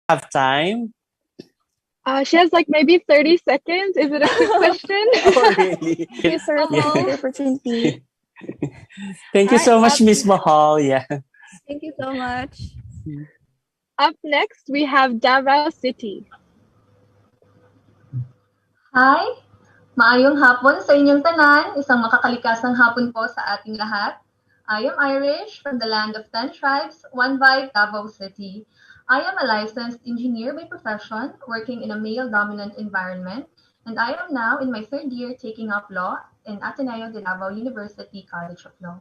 Have time? She has like maybe 30 seconds. Is it a quick question? Oh, really? Thank you, sir, for Yeah. the opportunity. Thank you All right, so much, Miss Mahal. Yeah. Thank you so much. up next, we have Davao City. Hi! Maayong hapon sa inyong tanan. Isang makakalikasang hapon po sa ating lahat. I am Irish from the land of 10 tribes, one vibe, Davao City. I am a licensed engineer by profession, working in a male-dominant environment, and I am now in my third year taking up law in Ateneo de Davao University College of Law.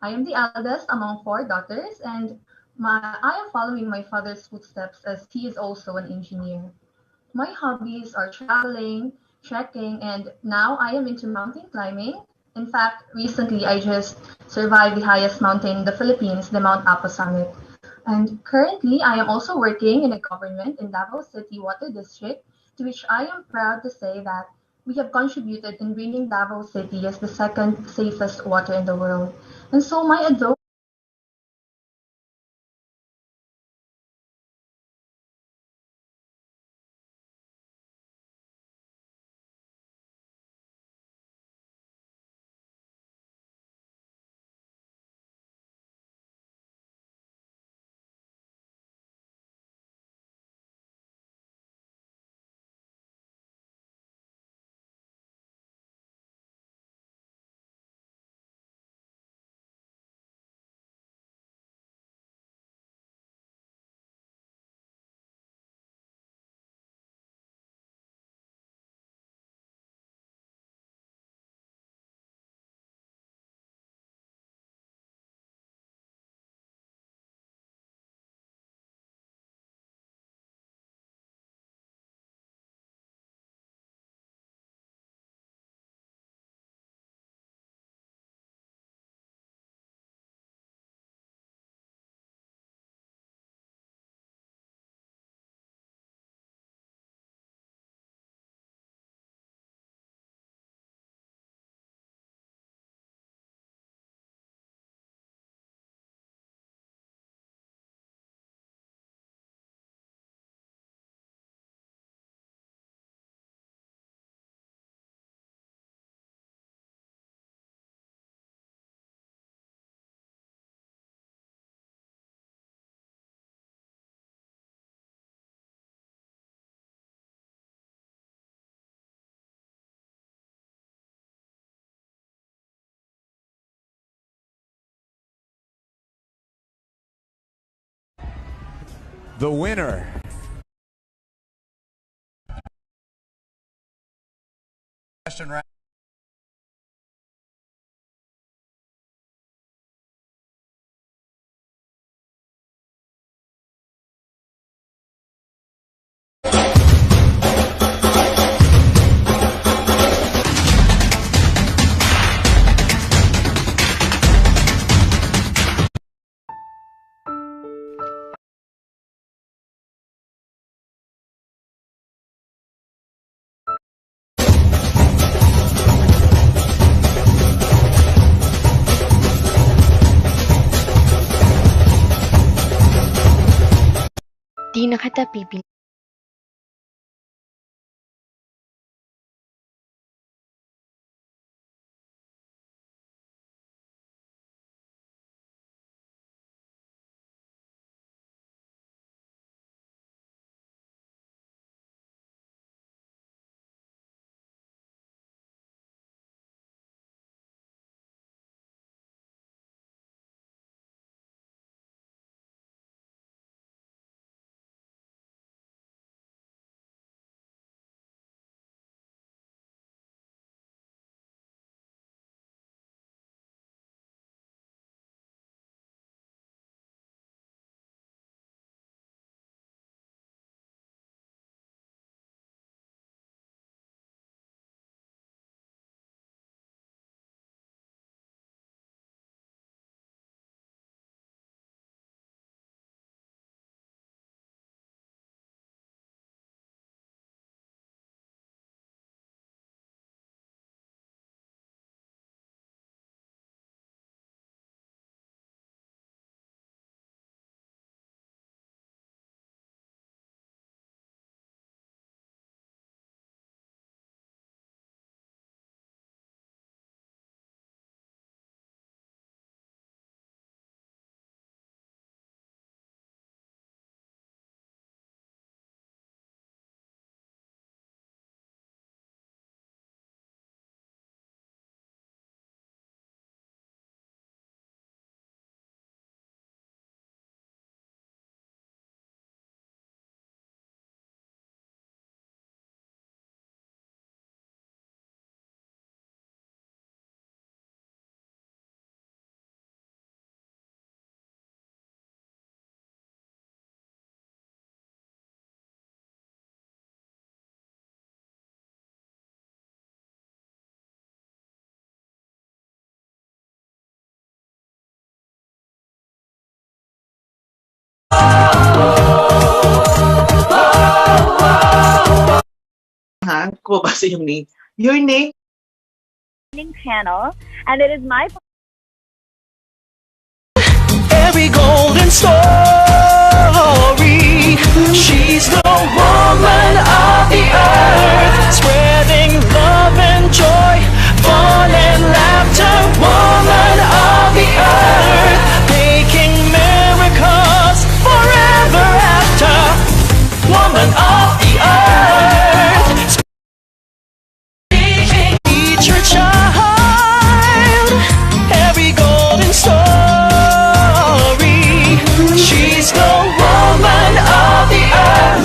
I am the eldest among four daughters, and I am following my father's footsteps as he is also an engineer. My hobbies are traveling, trekking, and now I am into mountain climbing. In fact, recently I just survived the highest mountain in the Philippines, the Mount Apo summit. And currently I am also working in a government in Davao City Water District, to which I am proud to say that we have contributed in bringing Davao City as the second safest water in the world. And so my advice The winner. Question round. Di na kita pipiliin. ko ba sa iyong name? Your name? Channel, and it is my every golden story. She's the woman of the earth, spreading love and joy, fun and laughter. Woman of the earth, making miracles forever after. Woman of the earth, teach your child every golden story. She's the woman of the earth.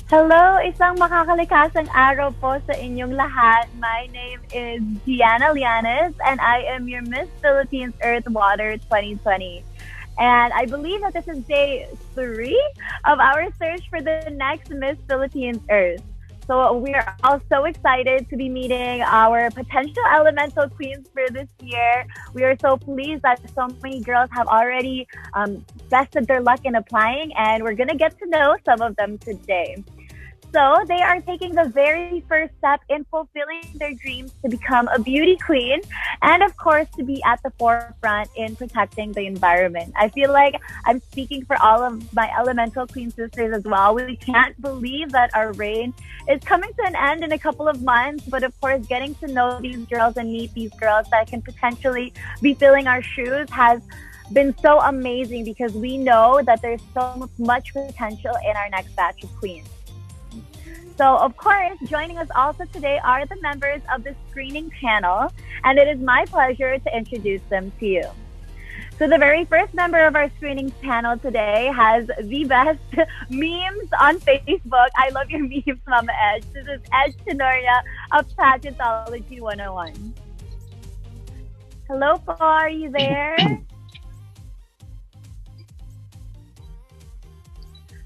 Hello, isang makakalikasang araw po sa inyong lahat. My name is Gianna Lianes and I am your Miss Philippines Earth Water 2020. And I believe that this is day 3 of our search for the next Miss Philippines Earth. So we are all so excited to be meeting our potential elemental queens for this year. We are so pleased that so many girls have already tested their luck in applying, and we're going to get to know some of them today. So they are taking the very first step in fulfilling their dreams to become a beauty queen and, of course, to be at the forefront in protecting the environment. I feel like I'm speaking for all of my elemental queen sisters as well. We can't believe that our reign is coming to an end in a couple of months, but of course, getting to know these girls and meet these girls that can potentially be filling our shoes has been so amazing because we know that there's so much potential in our next batch of queens. So, of course, joining us also today are the members of the screening panel, and it is my pleasure to introduce them to you. So the very first member of our screening panel today has the best memes on Facebook. I love your memes, Mama Edge. This is Edge Tenoria of Pageants 101. Hello, Po, are you there?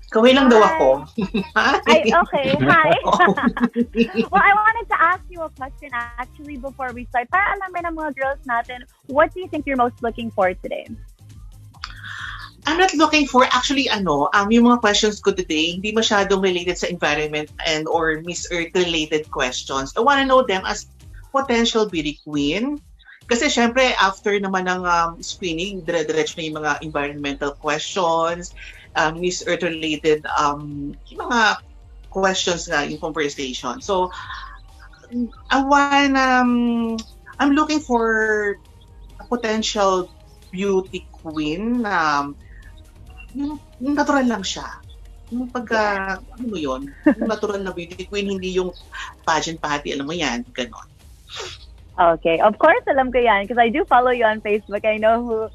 Kaway lang daw ako. Okay, hi. Well, I wanted to ask you a question actually before we start. Para alam rin ng mga girls natin, what do you think you're most looking for today? I'm not looking for, actually, yung mga questions ko today, hindi masyadong related sa environment and or Miss Earth related questions. I want to know them as potential beauty queen. Kasi syempre, after naman ng screening, dire-diretso na yung mga environmental questions, Miss Earth related yung mga questions na yung conversation. So I'm looking for a potential beauty queen na yung natural lang siya. Yung pagka, yung natural na beauty queen, hindi yung pageant party, alam mo yan, ganon. Okay, of course, alam ko yan because I do follow you on Facebook. I know who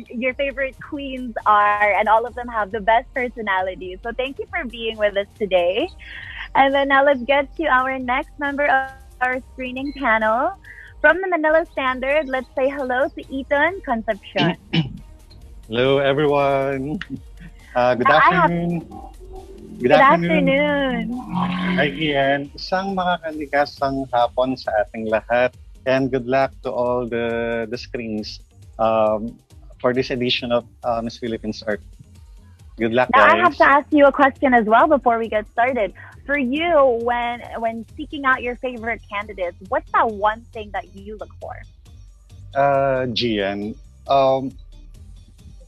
your favorite queens are, and all of them have the best personalities. So thank you for being with us today. And then now let's get to our next member of our screening panel. From the Manila Standard, let's say hello to Ethan Concepcion. Hello, everyone. Good afternoon. Good afternoon. Hi, Ian. Isang makakalikasang hapon sa ating lahat. And good luck to all the screens for this edition of Miss Philippines Earth. Good luck, now, guys. I have to ask you a question as well before we get started. For you, when seeking out your favorite candidates, what's that one thing that you look for? Gian,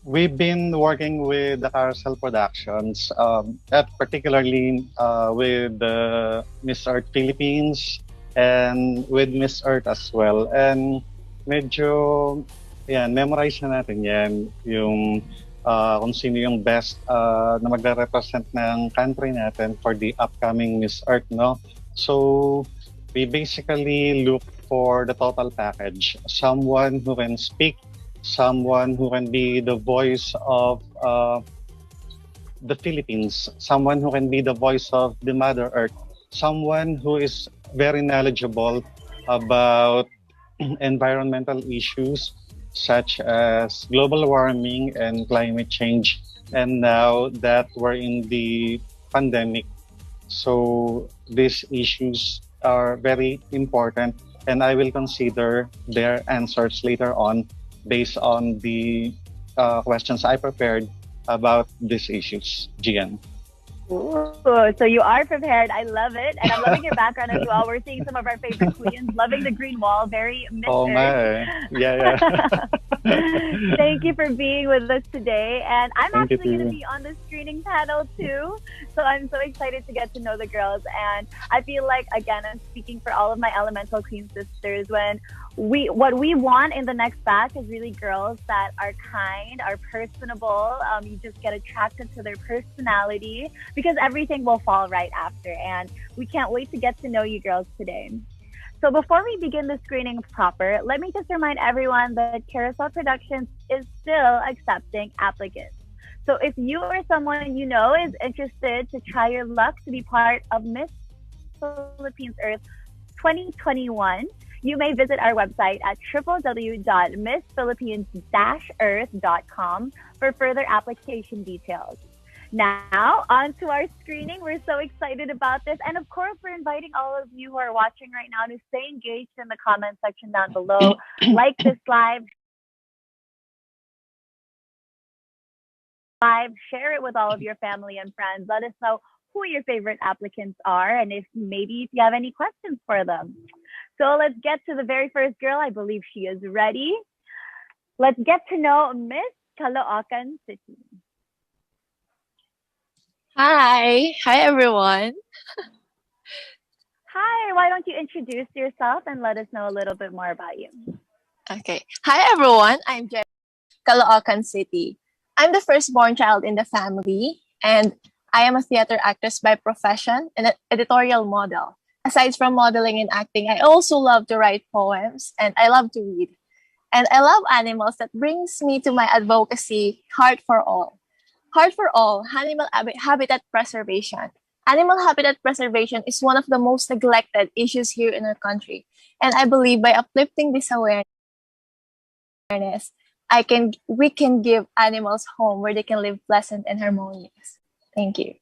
we've been working with the Carousel Productions, particularly with Miss Earth Philippines and with Miss Earth as well. And medyo, memorize na natin yan, yung kung sino yung best na magre-represent ng country natin for the upcoming Miss Earth, no? So, we basically look for the total package. Someone who can speak, someone who can be the voice of the Philippines, someone who can be the voice of the Mother Earth, someone who is very knowledgeable about environmental issues such as global warming and climate change, And now that we're in the pandemic, so these issues are very important, and I will consider their answers later on based on the questions I prepared about these issues, Gian. Ooh, so you are prepared. I love it. And I'm loving your background as well. We're seeing some of our favorite queens. Loving the green wall. Very Miss Oh Earth. my, yeah, Thank you for being with us today. And I'm Thank you actually going to too. be on the screening panel too. So I'm so excited to get to know the girls. And I feel like, again, I'm speaking for all of my elemental queen sisters when what we want in the next batch is really girls that are kind, are personable. You just get attracted to their personality because everything will fall right after. And we can't wait to get to know you girls today. So before we begin the screening proper, let me just remind everyone that Carousel Productions is still accepting applicants. So if you or someone you know is interested to try your luck to be part of Miss Philippines Earth 2021, you may visit our website at www.missphilippines-earth.com for further application details. Now, on to our screening. We're so excited about this. And of course, we're inviting all of you who are watching right now to stay engaged in the comment section down below. Like this live, share it with all of your family and friends. Let us know who your favorite applicants are and if you have any questions for them. So let's get to the very first girl. I believe she is ready. Let's get to know Miss Caloocan City. Hi everyone. Hi, why don't you introduce yourself and let us know a little bit more about you? Okay. Hi everyone. I'm Jen, Caloocan City. I'm the firstborn child in the family, and I am a theater actress by profession and an editorial model. Aside from modeling and acting, I also love to write poems and I love to read. And I love animals. That brings me to my advocacy, Heart for All. Heart for All, habitat preservation. Animal habitat preservation is one of the most neglected issues here in our country. And I believe by uplifting this awareness, we can give animals home where they can live pleasant and harmonious. Thank you.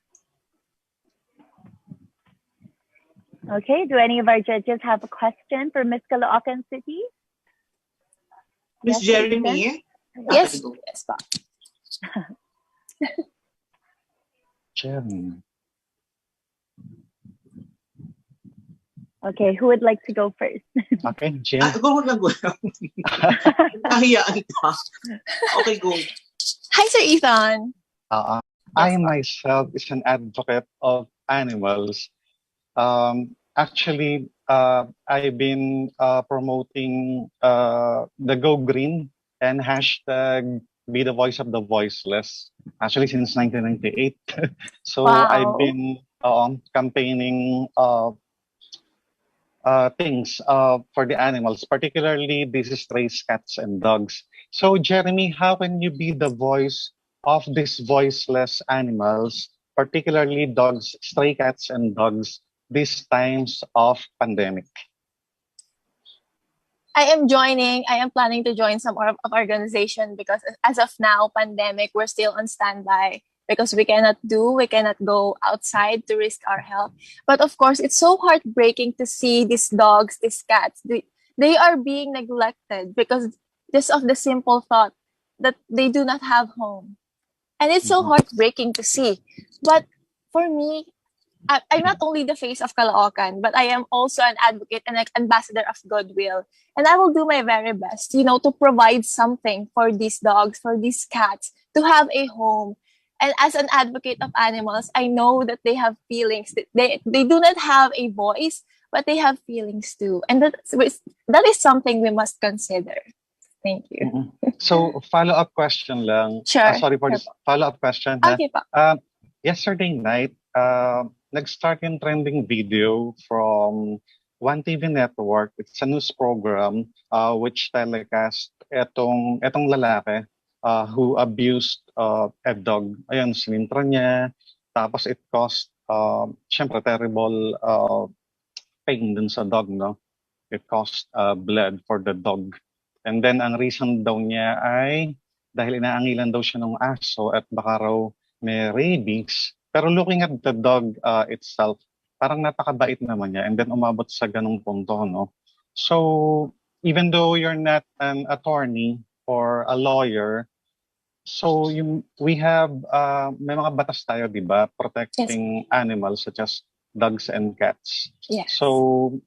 Okay, do any of our judges have a question for Miss Caloocan City? Miss Jeremy? Yes, yes, pa. Jeremy. Okay, who would like to go first? Okay, Jim. Go lang. Nahiyaan pa. Okay, go. Hi, Sir Ethan. I myself is an advocate of animals. Actually, I've been promoting the Go Green and hashtag Be the Voice of the Voiceless, actually since 1998. So Wow. I've been campaigning things for the animals, particularly these stray cats and dogs. So Jeremy, how can you be the voice of these voiceless animals, particularly dogs, stray cats and dogs, these times of pandemic? I am planning to join some of organization because as of now, pandemic, we're still on standby because we cannot go outside to risk our health. But of course, it's so heartbreaking to see these dogs, these cats, they are being neglected because just of the simple thought that they do not have home. And it's so heartbreaking to see. But for me, I'm not only the face of Caloocan, but I am also an advocate and an ambassador of goodwill. And I will do my very best, to provide something for these dogs, for these cats, to have a home. And as an advocate of animals, I know that they have feelings. They do not have a voice, but they have feelings too. And that is something we must consider. Thank you. So, follow-up question lang. Sure. Sorry for this follow-up question. Okay, pa. Yesterday night, nag-start yung trending video from One TV Network. It's a news program which telecast etong lalaki who abused a dog. Ayun, sinintra niya. Tapos it caused, syempre, terrible pain dun sa dog, no? It caused blood for the dog. And then, ang reason daw niya ay dahil inaangilan daw siya ng aso at baka raw may rabies. Pero looking at the dog itself, parang napakabait naman niya and then umabot sa ganung punto, no? So, even though you're not an attorney or a lawyer, so we have, may mga batas tayo, di ba? Protecting animals such as dogs and cats. Yes. So,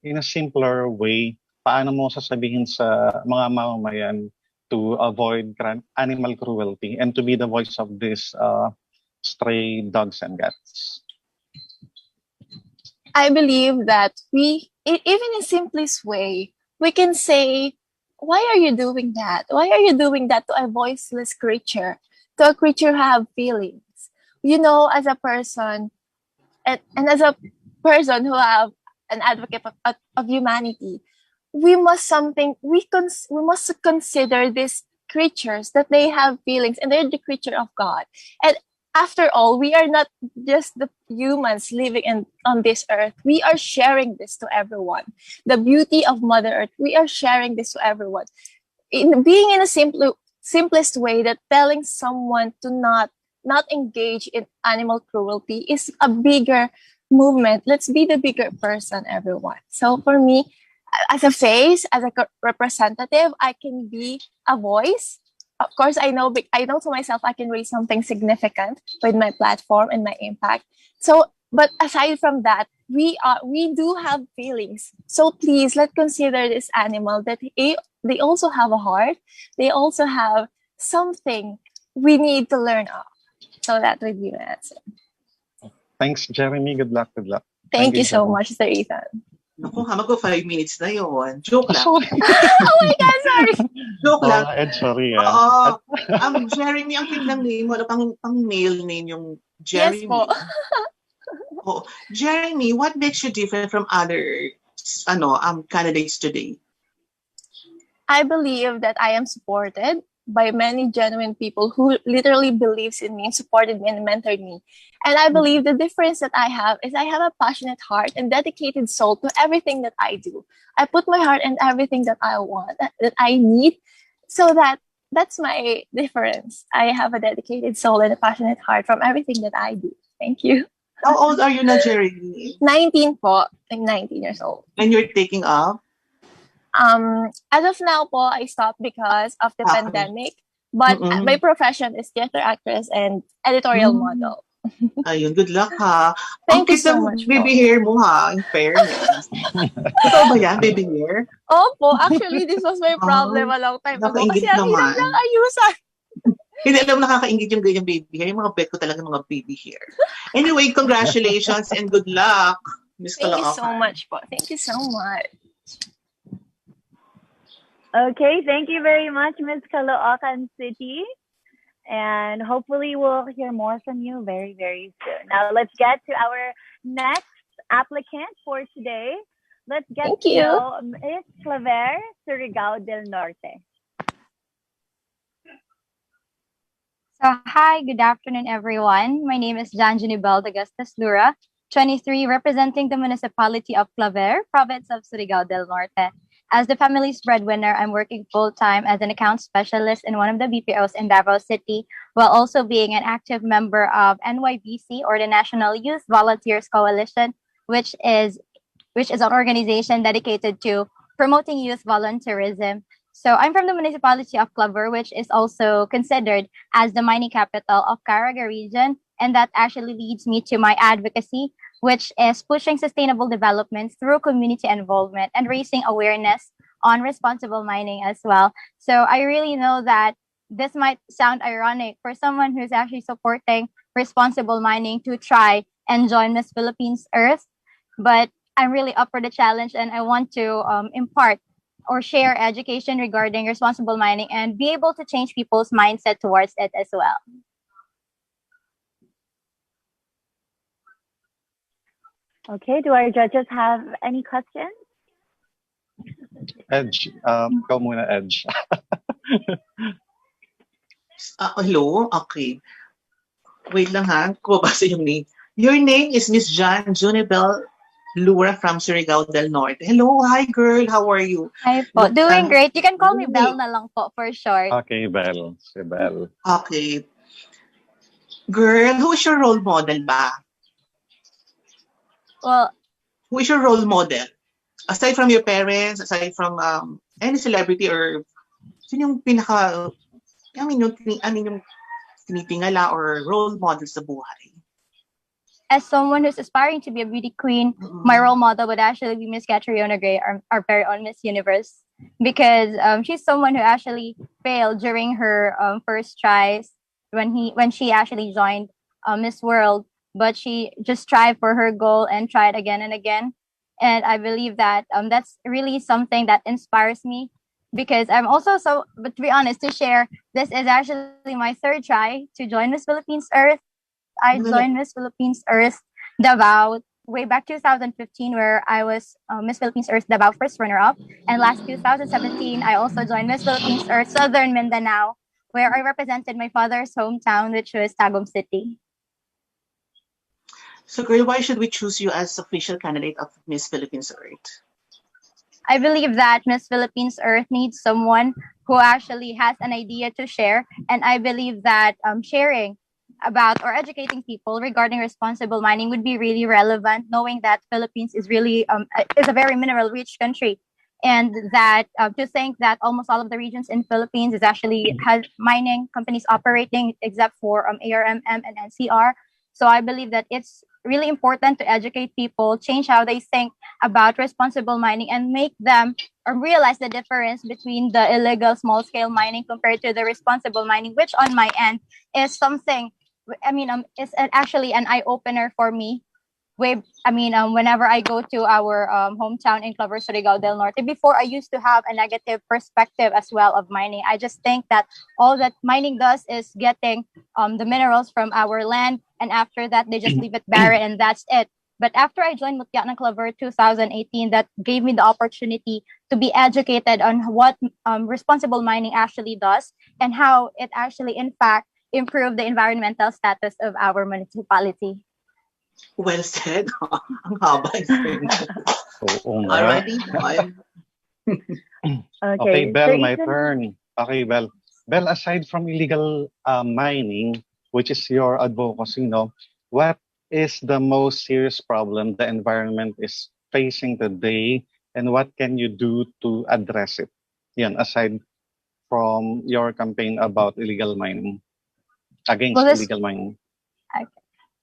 in a simpler way, paano mo sasabihin sa mga mamamayan to avoid animal cruelty and to be the voice of these stray dogs and cats? I believe that even in simplest way, we can say, why are you doing that? Why are you doing that to a voiceless creature, to a creature who have feelings? You know, as a person, and as a person who have an advocate of humanity, we must consider these creatures that they have feelings and they're the creature of God. And after all, we are not just the humans living on this earth. We are sharing this to everyone. The beauty of Mother Earth, we are sharing this to everyone. Being in a simplest way, that telling someone to not engage in animal cruelty is a bigger movement. Let's be the bigger person, everyone. So for me, as a face, as a representative, I can be a voice. Of course, I know to myself I can raise something significant with my platform and my impact. So, but aside from that, we do have feelings. So please, let's consider this animal that they also have a heart. They also have something we need to learn of. So that would be my answer. Thanks, Jeremy. Good luck. Thank you so much, Sir Ethan. Naku, mag-go 5 minutes na yun. Joke lang. Sorry. Oh my God, sorry. Joke lang. Ed, sorry. Oo. Jeremy, ang cute ng name mo. Pang male name yung Jeremy. Yes po. Oh, Jeremy, what makes you different from other candidates today? I believe that I am supported by many genuine people who literally believes in me and supported me and mentored me. And I believe the difference that I have is I have a passionate heart and dedicated soul to everything that I do. I put my heart in everything that I want, that I need. So that's my difference. I have a dedicated soul and a passionate heart from everything that I do. Thank you. How old are you na, Jeremy? 19 po. I'm 19 years old. And you're taking up? As of now po, I stopped because of the pandemic. But my profession is theater actress and editorial model. Ayun, good luck ha. Thank you so much baby hair mo ha, in fairness. Totoo ba yan, baby hair? Opo, actually this was my problem a long time ago. Kasi ang hirap lang ayusan. Hindi alam, nakakaingit yung ganyang baby hair. Yung mga bet ko talaga mga baby hair. Anyway, congratulations and good luck, Ms. Thank Caloocan. you so much po. Thank you so much. Okay, thank you very much, Ms. Caloocan City. And hopefully we'll hear more from you very, very soon. Now let's get to our next applicant for today. Let's get to know Ms. Claver Surigao del Norte. So, hi, good afternoon, everyone. My name is Janjani Baldagastas Lura, 23, representing the municipality of Claver, province of Surigao del Norte. As the family's breadwinner, I'm working full-time as an account specialist in one of the BPOs in Davao City, while also being an active member of NYBC, or the National Youth Volunteers Coalition, which is an organization dedicated to promoting youth volunteerism. So I'm from the municipality of Claver, which is also considered as the mining capital of Caraga region, and that actually leads me to my advocacy, which is pushing sustainable development through community involvement and raising awareness on responsible mining as well. So I really know that this might sound ironic for someone who's actually supporting responsible mining to try and join Miss Philippines Earth, but I'm really up for the challenge, and I want to impart or share education regarding responsible mining and be able to change people's mindset towards it as well. Okay, do our judges have any questions? Edge, go muna, Edge. Hello? Okay. Wait lang ha, kung mabasa yung name. Your name is Miss Jan Junibel Laura from Surigao del Norte. Hello, hi girl, how are you? Hi po. Look, Doing great. You can call me Belle really, na lang po for short. Okay, Belle. Si Belle. okay. Girl, who is your role model ba? Well, Who is your role model? Aside from your parents, aside from any celebrity or sino yung pinaka, yung tinitingala or role model sa buhay? as someone who's aspiring to be a beauty queen, my role model would actually be Miss Catriona Gray, our very own Miss Universe, because she's someone who actually failed during her first tries when she actually joined Miss World, but she just strived for her goal and tried again and again. And I believe that that's really something that inspires me because I'm also so. But to be honest, to share, this is actually my third try to join Miss Philippines Earth. I joined Miss Philippines Earth Davao way back 2015, where I was Miss Philippines Earth Davao first runner-up. And last 2017, I also joined Miss Philippines Earth Southern Mindanao, where I represented my father's hometown, which was Tagum City. So girl, why should we choose you as official candidate of Miss Philippines Earth? I believe that Miss Philippines Earth needs someone who actually has an idea to share. And I believe that sharing about or educating people regarding responsible mining would be really relevant, knowing that Philippines is really is a very mineral rich country. And that to think that almost all of the regions in Philippines is actually has mining companies operating except for ARMM and NCR. So I believe that it's really important to educate people, change how they think about responsible mining, and make them realize the difference between the illegal small scale mining compared to the responsible mining, which on my end is something. I mean, it's actually an eye opener for me. Whenever I go to our hometown in Clover, Surigao del Norte, before I used to have a negative perspective as well of mining. I just think that all that mining does is getting the minerals from our land, and after that they just leave it barren, and that's it. But after I joined Mutya ng Clover 2018, that gave me the opportunity to be educated on what responsible mining actually does and how it actually, in fact, improve the environmental status of our municipality. Well said. Ang haba. Oo nga. Already one. Okay, Belle, my turn. Okay, Belle. Belle, aside from illegal mining, which is your advocacy, what is the most serious problem the environment is facing today, and what can you do to address it? Yan, aside from your campaign about illegal mining, against illegal mining. Okay.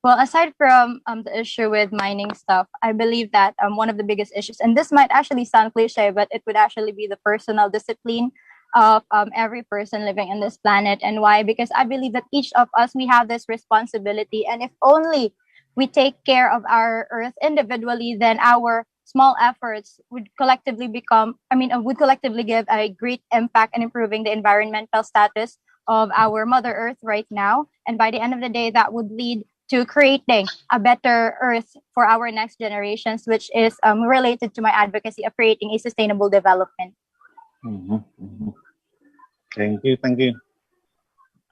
Well, aside from the issue with mining stuff, I believe that one of the biggest issues, and this might actually sound cliche, but it would actually be the personal discipline of every person living in this planet. And why? Because I believe that each of us, we have this responsibility. And if only we take care of our earth individually, then our small efforts would collectively would collectively give a great impact in improving the environmental status of our Mother Earth right now. And by the end of the day, that would lead to creating a better earth for our next generations, which is related to my advocacy of creating a sustainable development. Mm-hmm. Mm-hmm. Thank you.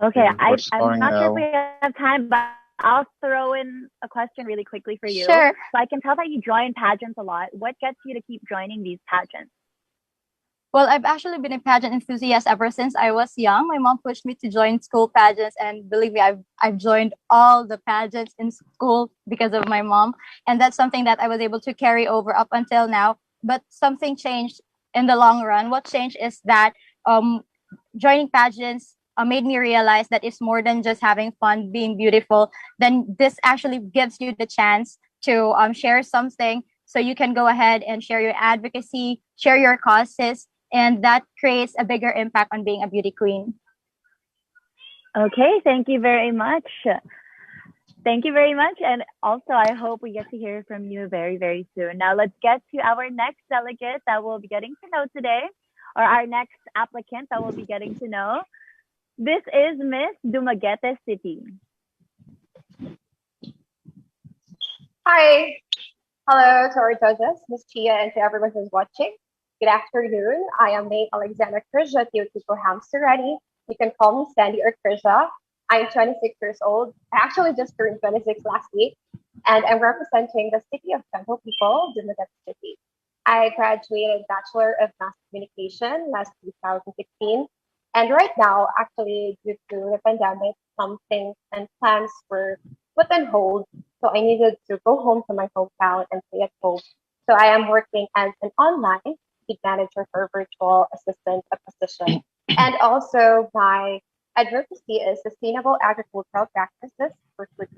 Okay, I'm not sure if we have time, but I'll throw in a question really quickly for you. Sure. So I can tell that you join pageants a lot. What gets you to keep joining these pageants? Well, I've actually been a pageant enthusiast ever since I was young. My mom pushed me to join school pageants, and believe me, I've joined all the pageants in school because of my mom, and that's something that I was able to carry over up until now. But something changed in the long run. What changed is that joining pageants made me realize that it's more than just having fun, being beautiful. Then this actually gives you the chance to share something, so you can go ahead and share your advocacy, share your causes, and that creates a bigger impact on being a beauty queen. Okay, thank you very much. Thank you very much. And also, I hope we get to hear from you very, very soon. Now, let's get to our next delegate that we'll be getting to know today, or our next applicant that we'll be getting to know. This is Miss Dumaguete City. Hi. Hello to our judges, Ms. Chia, and to everyone who's watching. Good afternoon. I am May Alexandra Krisha Teotipo Hamsterready. You can call me Sandy or Krisha. I'm 26 years old. I actually just turned 26 last week, and I'm representing the city of Central People, Dumaguete City. I graduated Bachelor of Mass Communication last 2016, and right now, actually, due to the pandemic, some things and plans were put on hold. So I needed to go home to my hometown and stay at home. So I am working as an online lead manager for virtual assistant position. And also my advocacy is sustainable agricultural practices for food